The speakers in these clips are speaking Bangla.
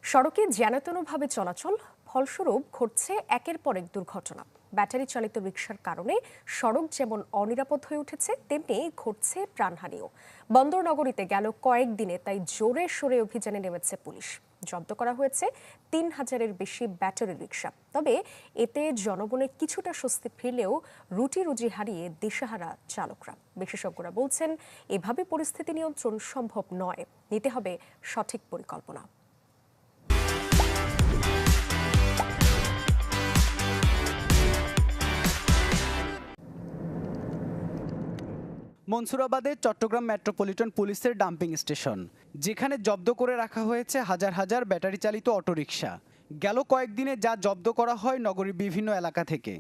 সড়কে যেনতেনভাবে চলাচল, ফলস্বরূপ ঘটছে একের পর এক দুর্ঘটনা। ব্যাটারি চালিত রিকশার কারণে সড়ক যেমন অনিরাপদ হয়ে উঠেছে, তেমনি ঘটছে প্রাণহানিও। বন্দরনগরীতে গেল কয়েকদিনে তাই জোরে সোরে অভিযানে নেমেছে পুলিশ। জব্দ করা হয়েছে ৩,০০০-এর বেশি ব্যাটারি রিকশা। তবে এতে জনগণের কিছুটা স্বস্তি ফিরলেও রুটি রুজি হারিয়ে দিশেহারা চালকরা। বিশেষজ্ঞরা বলছেন, এভাবে পরিস্থিতি নিয়ন্ত্রণ সম্ভব নয়, নিতে হবে সঠিক পরিকল্পনা। মনসুরাবাদে চট্টগ্রাম মেট্রোপলিটন পুলিশের ডাম্পিং স্টেশন, যেখানে জব্দ করে রাখা হয়েছে হাজার হাজার ব্যাটারি চালিত অটোরিকশা। গেল কয়েকদিনে যা জব্দ করা হয় নগরীর বিভিন্ন এলাকা থেকে।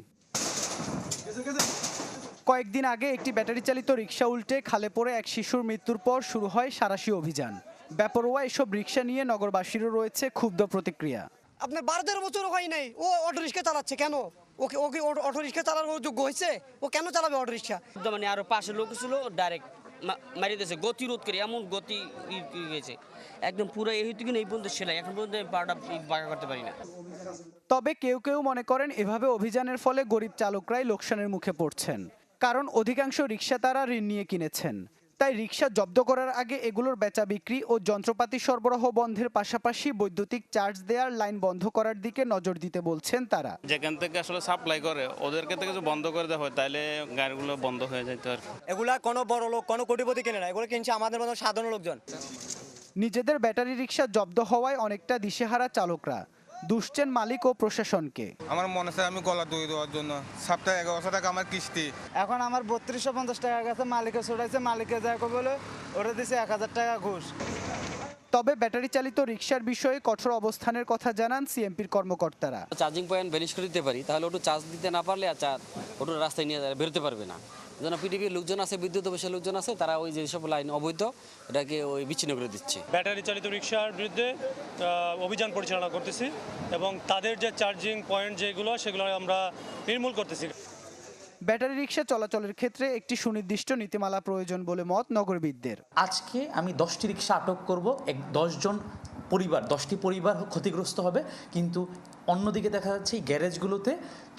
কয়েকদিন আগে একটি ব্যাটারি চালিত রিকশা উল্টে খালে পড়ে এক শিশুর মৃত্যুর পর শুরু হয় সাঁড়াশি অভিযান। বেপরোয়া এসব রিকশা নিয়ে নগরবাসীরও রয়েছে ক্ষুব্ধ প্রতিক্রিয়া। আপনার 12-13 বছর হয় নাই, ও অটো রিক্সা চালাচ্ছে কেন? ওকে ওকে অটো রিক্সা চালানোর যোগ্য হয়েছে? ও কেন চালাবে অটো রিক্সা? মানে আরো পাশে লোক ছিল, ডাইরেক্ট মারিয়ে দিয়েছে, গতিরোধ করে এমন গতি গেছে একদম পুরো এই পর্যন্ত সেলাই, এখন পর্যন্ত পাটা বাঁকা করতে পারি না। তবে কেউ কেউ মনে করেন এভাবে অভিযানের ফলে গরিব চালকরাই লোকসানের মুখে পড়ছেন, কারণ অধিকাংশ রিকশা তারা ঋণ নিয়ে কিনেছেন। তাই রিকশা জব্দ করার আগে এগুলোর বেচা বিক্রি ও যন্ত্রপাতি সরবরাহ বন্ধের পাশাপাশি বৈদ্যুতিক চার্জ দেওয়ার লাইন বন্ধ করার দিকে নজর দিতে বলছেন তারা। যেখান থেকে আসলে সাপ্লাই করে ওদেরকে থেকে যদি বন্ধ করে দেওয়া হয় তাহলে গাড়িগুলো বন্ধ হয়ে যেত আর কি। এগুলা কোনো বড় লোক, কোনো কোটিপতি কিনে না, এগুলো কিনছে আমাদের মতো সাধারণ লোকজন। নিজেদের ব্যাটারি রিকশা জব্দ হওয়ায় অনেকটা দিশেহারা চালকরা, দুষছেন মালিক ও প্রশাসনকে। আমার মনে হয় আমি গলা দই দেওয়ার জন্য সপ্তাহে 1100 টাকা আমার কিস্তি। এখন আমার 3250 টাকা গেছে, মালিকে ছড়াইছে, মালিকে যায় বলে ওরা দিছে 1000 টাকা ঘুষ। তবে ব্যাটারি চালিত রিকশার বিষয়ে কঠোর অবস্থানের কথা জানান সিএমপির কর্মকর্তারা। চার্জিং পয়েন্ট ব্যালিশ করে দিতে পারি, তাহলে ওটু চার্জ দিতে না পারলে আর ওটু রাস্তায় নিয়ে বেরোতে পারবে না। যেন পিডিবির লোকজন আছে, বিদ্যুৎ অফিসের লোকজন আছে, তারা ওই যেসব লাইন অবৈধ ওটাকে ওই বিচ্ছিন্ন করে দিচ্ছে। ব্যাটারি চালিত রিকশার বিরুদ্ধে অভিযান পরিচালনা করতেছি এবং তাদের যে চার্জিং পয়েন্ট যেগুলো সেগুলো আমরা নির্মূল করতেছি। ব্যাটারি রিকশা চলাচলের ক্ষেত্রে একটি সুনির্দিষ্ট নীতিমালা প্রয়োজন বলে মত নগরবিদদের। আজকে আমি 10টি রিকশা আটক করব, 10টি পরিবার ক্ষতিগ্রস্ত হবে, কিন্তু অন্যদিকে দেখা যাচ্ছে এই গ্যারেজগুলোতে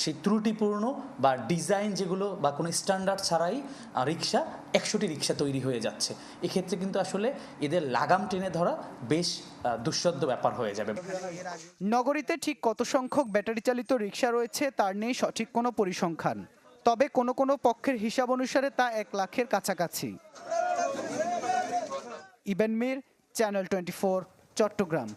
সেই ত্রুটিপূর্ণ বা ডিজাইন যেগুলো বা কোনো স্ট্যান্ডার্ড ছাড়াই রিকশা 100টি রিকশা তৈরি হয়ে যাচ্ছে। এক্ষেত্রে কিন্তু আসলে এদের লাগাম টেনে ধরা বেশ দুঃসাধ্য ব্যাপার হয়ে যাবে। নগরীতে ঠিক কত সংখ্যক ব্যাটারি চালিত রিকশা রয়েছে তার নেই সঠিক কোনো পরিসংখ্যান, তবে কোনো কোনো পক্ষের হিসাব অনুসারে তা 1 লাখের কাছাকাছি। ইবেন মীর, চ্যানেল 24, চট্টগ্রাম।